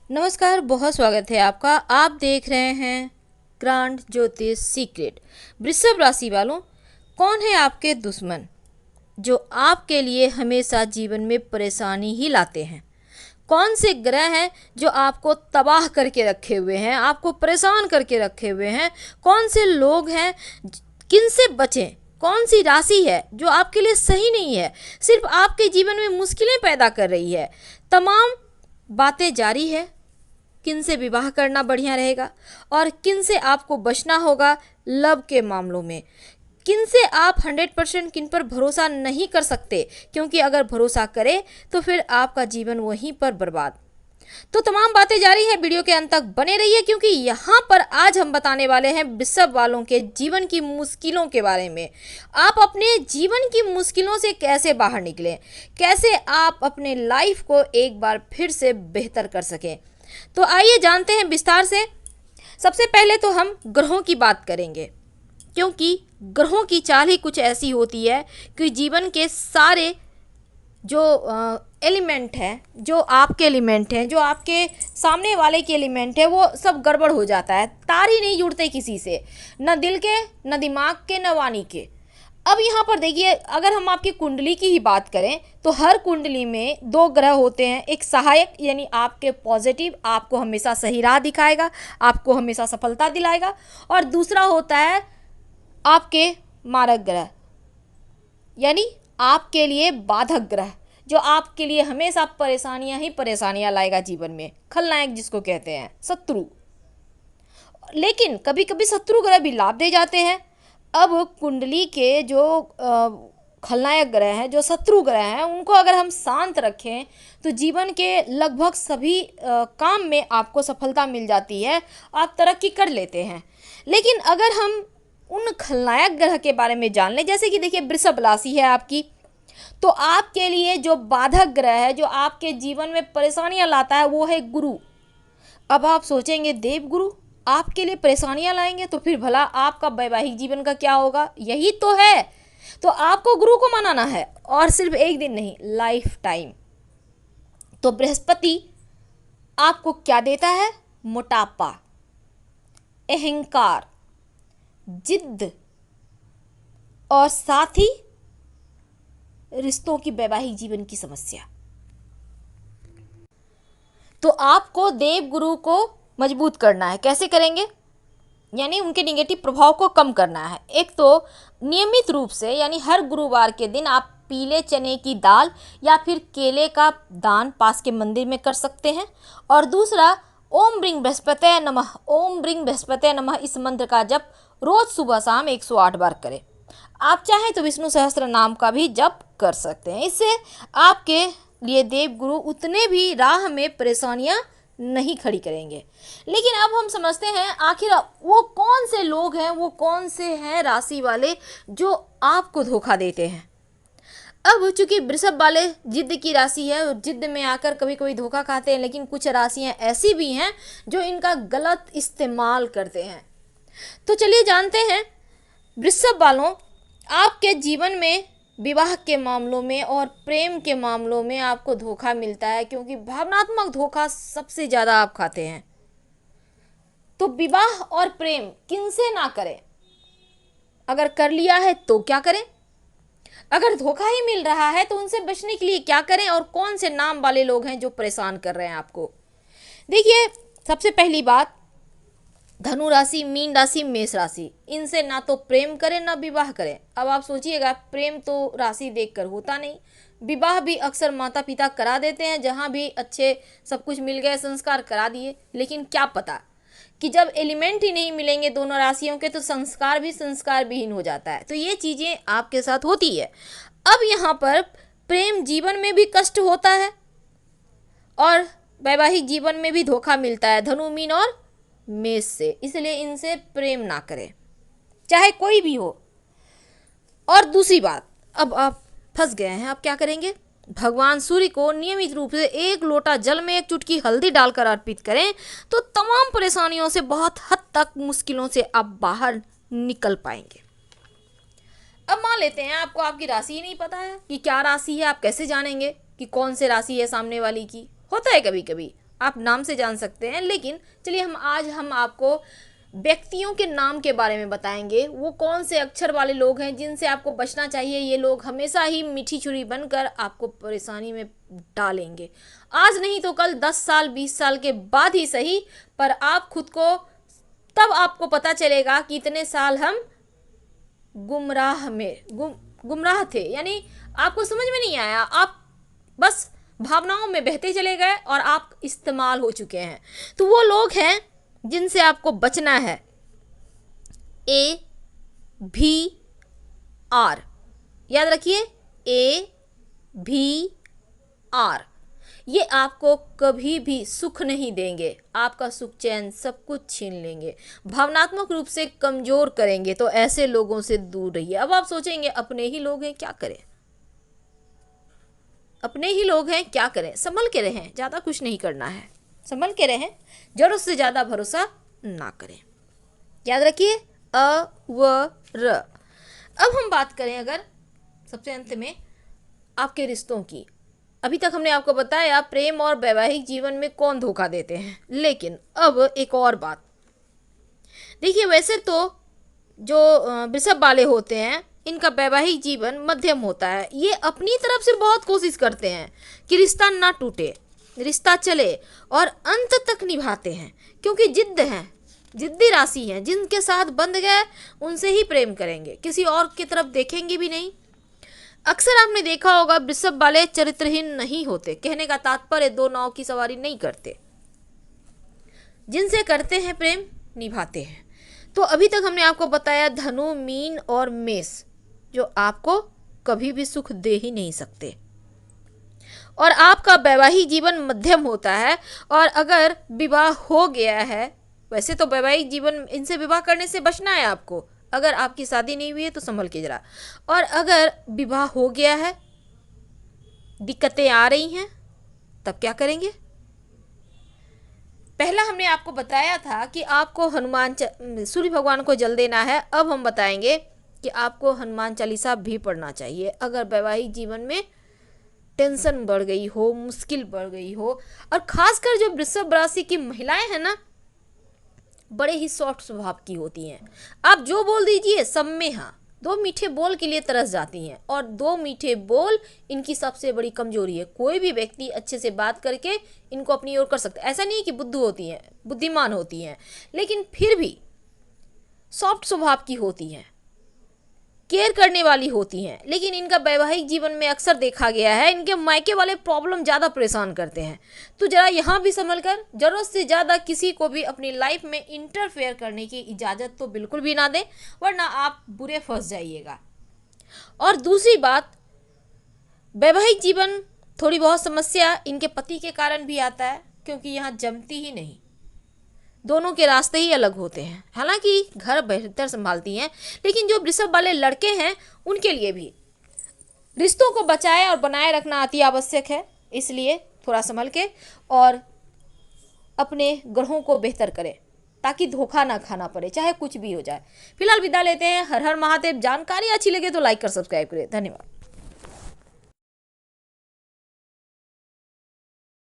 नमस्कार, बहुत स्वागत है आपका। आप देख रहे हैं ग्रांड ज्योतिष सीक्रेट। वृषभ राशि वालों, कौन है आपके दुश्मन जो आपके लिए हमेशा जीवन में परेशानी ही लाते हैं? कौन से ग्रह हैं जो आपको तबाह करके रखे हुए हैं, आपको परेशान करके रखे हुए हैं? कौन से लोग हैं? किन से बचें? कौन सी राशि है जो आपके लिए सही नहीं है, सिर्फ आपके जीवन में मुश्किलें पैदा कर रही है? तमाम बातें जारी है। किन से विवाह करना बढ़िया रहेगा और किन से आपको बचना होगा लव के मामलों में? किन से आप 100% किन पर भरोसा नहीं कर सकते, क्योंकि अगर भरोसा करें तो फिर आपका जीवन वहीं पर बर्बाद। तो तमाम बातें जारी है, वीडियो के अंत तक बने रहिए, क्योंकि यहाँ पर आज हम बताने वाले हैं वृषभ वालों के जीवन की मुश्किलों के बारे में। आप अपने जीवन की मुश्किलों से कैसे बाहर निकलें, कैसे आप अपने लाइफ को एक बार फिर से बेहतर कर सकें। तो आइए जानते हैं विस्तार से। सबसे पहले तो हम ग्रहों की बात करेंगे, क्योंकि ग्रहों की चाल ही कुछ ऐसी होती है कि जीवन के सारे जो एलिमेंट हैं, जो आपके एलिमेंट हैं, जो आपके सामने वाले के एलिमेंट है, वो सब गड़बड़ हो जाता है। तार ही नहीं जुड़ते किसी से, न दिल के, न दिमाग के, न वाणी के। अब यहाँ पर देखिए, अगर हम आपकी कुंडली की ही बात करें तो हर कुंडली में दो ग्रह होते हैं। एक सहायक यानी आपके पॉजिटिव, आपको हमेशा सही राह दिखाएगा, आपको हमेशा सफलता दिलाएगा, और दूसरा होता है आपके मारक ग्रह, यानी आपके लिए बाधक ग्रह, जो आपके लिए हमेशा परेशानियां ही परेशानियां लाएगा जीवन में। खलनायक जिसको कहते हैं, शत्रु। लेकिन कभी कभी शत्रु ग्रह भी लाभ दे जाते हैं। अब कुंडली के जो खलनायक ग्रह हैं, जो शत्रु ग्रह हैं, उनको अगर हम शांत रखें तो जीवन के लगभग सभी काम में आपको सफलता मिल जाती है, आप तरक्की कर लेते हैं। लेकिन अगर हम उन खलनायक ग्रह के बारे में जान लें, जैसे कि देखिए वृषभ राशि है आपकी, तो आपके लिए जो बाधक ग्रह है, जो आपके जीवन में परेशानियां लाता है, वो है गुरु। अब आप सोचेंगे देव गुरु आपके लिए परेशानियां लाएंगे, तो फिर भला आपका वैवाहिक जीवन का क्या होगा? यही तो है। तो आपको गुरु को मनाना है, और सिर्फ एक दिन नहीं, लाइफ टाइम। तो बृहस्पति आपको क्या देता है? मोटापा, अहंकार, जिद्द, और साथ ही रिश्तों की, वैवाहिक जीवन की समस्या। तो आपको देव गुरु को मजबूत करना है। कैसे करेंगे? यानी उनके निगेटिव प्रभाव को कम करना है। एक तो नियमित रूप से, यानी हर गुरुवार के दिन आप पीले चने की दाल या फिर केले का दान पास के मंदिर में कर सकते हैं। और दूसरा, ओम ब्रिंग बृहस्पतये नमः, ओम ब्रिंग बृहस्पतये नमः, इस मंत्र का जप रोज सुबह शाम 108 बार करें। आप चाहें तो विष्णु सहस्त्र नाम का भी जप कर सकते हैं। इससे आपके लिए देव गुरु उतने भी राह में परेशानियां नहीं खड़ी करेंगे। लेकिन अब हम समझते हैं आखिर वो कौन से लोग हैं, वो कौन से हैं राशि वाले जो आपको धोखा देते हैं। अब चूंकि वृषभ वाले जिद्द की राशि है, जिद्द में आकर कभी कभी धोखा खाते हैं, लेकिन कुछ राशियां ऐसी भी हैं जो इनका गलत इस्तेमाल करते हैं। तो चलिए जानते हैं वृषभ वालों, आपके जीवन में विवाह के मामलों में और प्रेम के मामलों में आपको धोखा मिलता है, क्योंकि भावनात्मक धोखा सबसे ज़्यादा आप खाते हैं। तो विवाह और प्रेम किनसे ना करें? अगर कर लिया है तो क्या करें? अगर धोखा ही मिल रहा है तो उनसे बचने के लिए क्या करें? और कौन से नाम वाले लोग हैं जो परेशान कर रहे हैं आपको? देखिए, सबसे पहली बात, धनु राशि, मीन राशि, मेष राशि, इनसे ना तो प्रेम करें ना विवाह करें। अब आप सोचिएगा, प्रेम तो राशि देखकर होता नहीं, विवाह भी अक्सर माता पिता करा देते हैं, जहाँ भी अच्छे सब कुछ मिल गए, संस्कार करा दिए, लेकिन क्या पता कि जब एलिमेंट ही नहीं मिलेंगे दोनों राशियों के तो संस्कार भी संस्कार विहीन हो जाता है। तो ये चीज़ें आपके साथ होती है। अब यहाँ पर प्रेम जीवन में भी कष्ट होता है और वैवाहिक जीवन में भी धोखा मिलता है, धनु, मीन और मेष से। इसलिए इनसे प्रेम ना करें, चाहे कोई भी हो। और दूसरी बात, अब आप फंस गए हैं, आप क्या करेंगे? भगवान सूर्य को नियमित रूप से 1 लोटा जल में 1 चुटकी हल्दी डालकर अर्पित करें, तो तमाम परेशानियों से बहुत हद तक, मुश्किलों से आप बाहर निकल पाएंगे। अब मान लेते हैं आपको आपकी राशि ही नहीं पता है कि क्या राशि है, आप कैसे जानेंगे कि कौन से राशि है सामने वाली की? होता है कभी कभी, आप नाम से जान सकते हैं, लेकिन चलिए आज हम आपको व्यक्तियों के नाम के बारे में बताएंगे। वो कौन से अक्षर वाले लोग हैं जिनसे आपको बचना चाहिए। ये लोग हमेशा ही मीठी छुरी बनकर आपको परेशानी में डालेंगे। आज नहीं तो कल, 10 साल 20 साल के बाद ही सही, पर आप खुद को, तब आपको पता चलेगा कि इतने साल हम गुमराह थे, यानी आपको समझ में नहीं आया, आप बस भावनाओं में बहते चले गए और आप इस्तेमाल हो चुके हैं। तो वो लोग हैं जिनसे आपको बचना है। AVR, याद रखिए, AVR। ये आपको कभी भी सुख नहीं देंगे, आपका सुख चैन सब कुछ छीन लेंगे, भावनात्मक रूप से कमजोर करेंगे। तो ऐसे लोगों से दूर रहिए। अब आप सोचेंगे अपने ही लोग हैं, क्या करें, अपने ही लोग हैं, क्या करें। संभल के रहें, ज़्यादा कुछ नहीं करना है, संभल के रहें, जरूरत से ज़्यादा भरोसा ना करें। याद रखिए, र। अब हम बात करें अगर सबसे अंत में आपके रिश्तों की। अभी तक हमने आपको बताया प्रेम और वैवाहिक जीवन में कौन धोखा देते हैं, लेकिन अब एक और बात देखिए। वैसे तो जो वृषभ वाले होते हैं, इनका वैवाहिक जीवन मध्यम होता है। ये अपनी तरफ से बहुत कोशिश करते हैं कि रिश्ता ना टूटे, रिश्ता चले, और अंत तक निभाते हैं, क्योंकि जिद्द हैं, जिद्दी राशि हैं। जिनके साथ बंध गए उनसे ही प्रेम करेंगे, किसी और की तरफ देखेंगे भी नहीं। अक्सर आपने देखा होगा वृषभ वाले चरित्रहीन नहीं होते। कहने का तात्पर्य दो नाव की सवारी नहीं करते, जिनसे करते हैं प्रेम निभाते हैं। तो अभी तक हमने आपको बताया धनु, मीन और मेष, जो आपको कभी भी सुख दे ही नहीं सकते, और आपका वैवाहिक जीवन मध्यम होता है। और अगर विवाह हो गया है, वैसे तो वैवाहिक जीवन, इनसे विवाह करने से बचना है आपको। अगर आपकी शादी नहीं हुई है तो संभल के जरा। और अगर विवाह हो गया है, दिक्कतें आ रही हैं, तब क्या करेंगे। पहला हमने आपको बताया था कि आपको सूर्य भगवान को जल देना है। अब हम बताएंगे कि आपको हनुमान चालीसा भी पढ़ना चाहिए अगर वैवाहिक जीवन में टेंशन बढ़ गई हो, मुश्किल बढ़ गई हो। और खासकर जो वृषभ राशि की महिलाएं हैं ना, बड़े ही सॉफ्ट स्वभाव की होती हैं। आप जो बोल दीजिए सब में हाँ। 2 मीठे बोल के लिए तरस जाती हैं, और 2 मीठे बोल इनकी सबसे बड़ी कमजोरी है। कोई भी व्यक्ति अच्छे से बात करके इनको अपनी ओर कर सकता है। ऐसा नहीं कि बुद्धू होती हैं, बुद्धिमान होती हैं, लेकिन फिर भी सॉफ्ट स्वभाव की होती हैं, केयर करने वाली होती हैं। लेकिन इनका वैवाहिक जीवन में अक्सर देखा गया है, इनके मायके वाले प्रॉब्लम ज़्यादा परेशान करते हैं। तो ज़रा यहाँ भी संभल कर, ज़रूरत से ज़्यादा किसी को भी अपनी लाइफ में इंटरफेयर करने की इजाज़त तो बिल्कुल भी ना दें, वरना आप बुरे फंस जाइएगा। और दूसरी बात, वैवाहिक जीवन थोड़ी बहुत समस्या इनके पति के कारण भी आता है, क्योंकि यहाँ जमती ही नहीं, दोनों के रास्ते ही अलग होते हैं। हालांकि घर बेहतर संभालती हैं, लेकिन जो वृषभ वाले लड़के हैं उनके लिए भी रिश्तों को बचाए और बनाए रखना अति आवश्यक है। इसलिए थोड़ा संभल के और अपने ग्रहों को बेहतर करें, ताकि धोखा ना खाना पड़े, चाहे कुछ भी हो जाए। फिलहाल विदा लेते हैं। हर हर महादेव। जानकारी अच्छी लगे तो लाइक कर सब्सक्राइब करें। धन्यवाद।